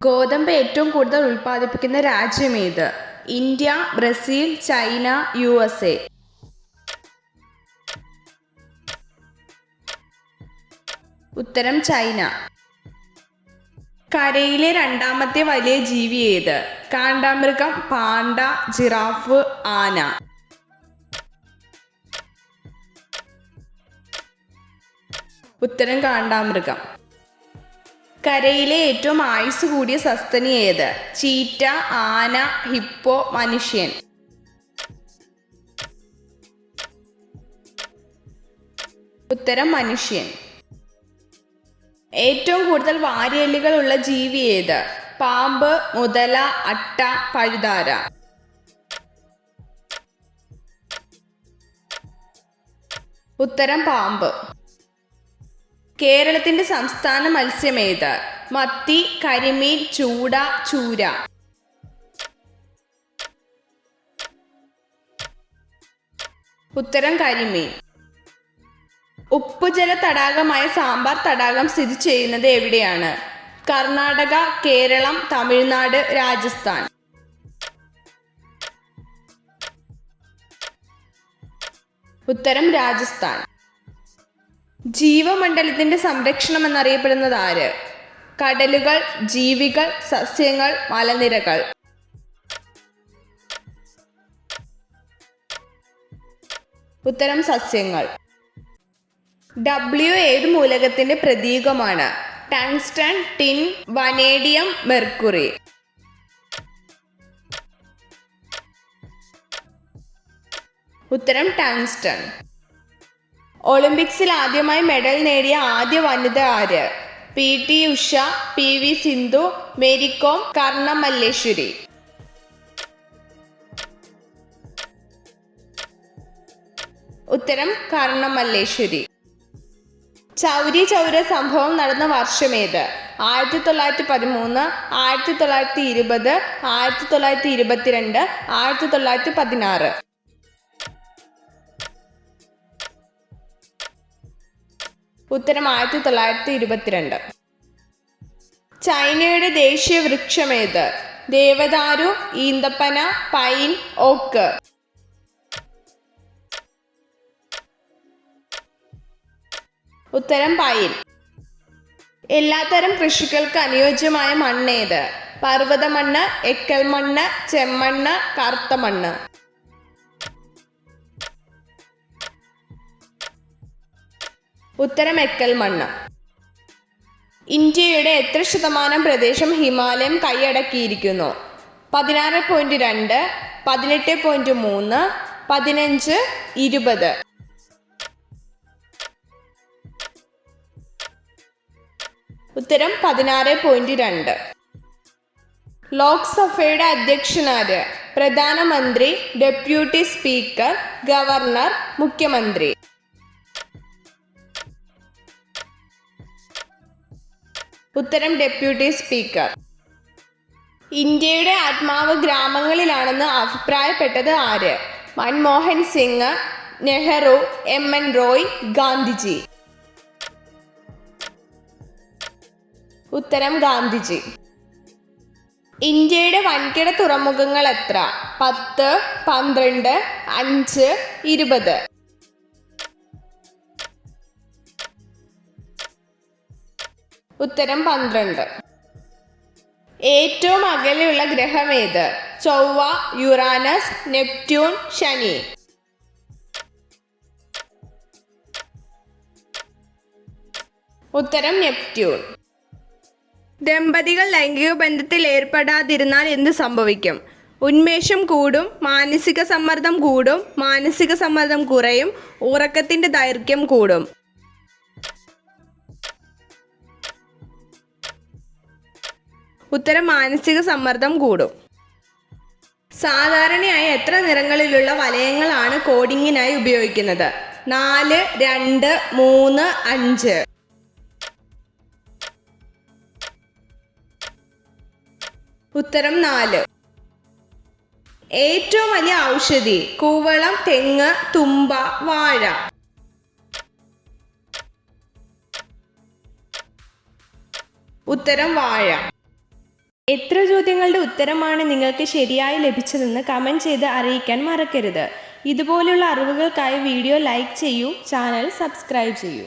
ഗോതമ്പ് ഏറ്റവും കൂടുതൽ ഉൽപ്പാദിപ്പിക്കുന്ന രാജ്യം ഏത്? India, Brazil, China, USA. ഉത്തരം ചൈന. കരയിലെ രണ്ടാമത്തെ വലിയ ജീവി ഏത്? കാണ്ടാമൃഗം, പാണ്ട, ജിറാഫ്, ആന. ഉത്തരം കാണ്ടാമൃഗം. കരയിലെ ഏറ്റവും ആയുസ് കൂടിയ സസ്തനി ഏത്? ചീറ്റ, ആന, ഹിപ്പോ, മനുഷ്യൻ. ഉത്തരം മനുഷ്യൻ. ഏറ്റവും കൂടുതൽ വാരിയെല്ലുകൾ ഉള്ള ജീവി ഏത്? പാമ്പ്, മുതല, അട്ട, പഴുതാര. ഉത്തരം പാമ്പ്. കേരളത്തിന്റെ സംസ്ഥാന മത്സ്യം ഏത്? മത്തി, കരിമീൻ, ചൂട, ചൂര. ഉത്തരം കരിമീൻ. ഉപ്പുജല തടാകമായ സാമ്പാർ തടാകം സ്ഥിതി ചെയ്യുന്നത് എവിടെയാണ്? കർണാടക, കേരളം, തമിഴ്നാട്, രാജസ്ഥാൻ. ഉത്തരം രാജസ്ഥാൻ. ജീവമണ്ഡലത്തിന്റെ സംരക്ഷണം എന്നറിയപ്പെടുന്നത് ആര്? കടലുകൾ, ജീവികൾ, സസ്യങ്ങൾ, മലനിരകൾ. ഉത്തരം സസ്യങ്ങൾ. W ഏത് മൂലകത്തിന്റെ പ്രതീകമാണ്? Tungsten, tin, vanadium, mercury. ഉത്തരം ടങ്സ്റ്റൺ. ഒളിമ്പിക്സിൽ ആദ്യമായി മെഡൽ നേടിയ ആദ്യ വനിത ആര്? PT ഉഷ, PV സിന്ധു, മേരികോം, കർണ മല്ലേശ്വരി. ഉത്തരം കർണ മല്ലേശ്വരി. ചൗരി ചൗര സംഭവം നടന്ന വർഷമേത്? 1913, 1920, 1922, 1916. ഉത്തരം 1922. ചൈനയുടെ ദേശീയ വൃക്ഷമേത്? ദേവദാരു, ഈന്തപ്പന, പൈൻ, ഓക്ക്. ഉത്തരം പൈൻ. എല്ലാത്തരം കൃഷികൾക്ക് അനുയോജ്യമായ മണ്ണേത്? പർവ്വത മണ്ണ്, എക്കൽ മണ്ണ്, ചെമ്മണ്ണ്, കറുത്ത മണ്ണ്. ഉത്തരം എക്കൽ മണ്ണ്. ഇന്ത്യയുടെ എത്ര ശതമാനം പ്രദേശം ഹിമാലയം കൈയടക്കിയിരിക്കുന്നു? 16.2, 18.3, 15, 20. ഉത്തരം 16.2. ലോക്സഭയുടെ അധ്യക്ഷനാര്? പ്രധാനമന്ത്രി, ഡെപ്യൂട്ടി സ്പീക്കർ, ഗവർണർ, മുഖ്യമന്ത്രി. ഉത്തരം ഡെപ്യൂട്ടി സ്പീക്കർ. ഇന്ത്യയുടെ ആത്മാവ് ഗ്രാമങ്ങളിലാണെന്ന് അഭിപ്രായപ്പെട്ടത് ആര്? മൻമോഹൻ സിംഗ്, നെഹ്റു, MN റോയ്, ഗാന്ധിജി. ഉത്തരം ഗാന്ധിജി. ഇന്ത്യയുടെ വൻകിട തുറമുഖങ്ങൾ എത്ര? 10, 12, 5, 20. ഉത്തരം 12. ഏറ്റവും അകലെയുള്ള ഗ്രഹം ഏത്? ചൊവ്വ, യുറാനസ്, നെപ്റ്റ്യൂൺ, ശനി. ഉത്തരം നെപ്റ്റ്യൂൺ. ദമ്പതികൾ ലൈംഗിക ബന്ധത്തിൽ ഏർപ്പെടാതിരുന്നാൽ എന്ത് സംഭവിക്കും? ഉന്മേഷം കൂടും, മാനസിക സമ്മർദ്ദം കൂടും, മാനസിക സമ്മർദ്ദം കുറയും, ഉറക്കത്തിന്റെ ദൈർഘ്യം കൂടും. ഉത്തരം മാനസിക സമ്മർദ്ദം കൂടും. സാധാരണയായി എത്ര നിറങ്ങളിലുള്ള വലയങ്ങളാണ് കോഡിങ്ങിനായി ഉപയോഗിക്കുന്നത്? 4, 2, 3, 5. ഉത്തരം 4. ഏറ്റവും വലിയ ഔഷധി? കൂവളം, തെങ്ങ്, തുമ്പ, വാഴ. ഉത്തരം വാഴ. എത്ര ചോദ്യങ്ങളുടെ ഉത്തരമാണ് നിങ്ങൾക്ക് ശരിയായി ലഭിച്ചതെന്ന് കമൻറ്റ് ചെയ്ത് അറിയിക്കാൻ മറക്കരുത്. ഇതുപോലുള്ള അറിവുകൾക്കായി വീഡിയോ ലൈക്ക് ചെയ്യൂ, ചാനൽ സബ്സ്ക്രൈബ് ചെയ്യൂ.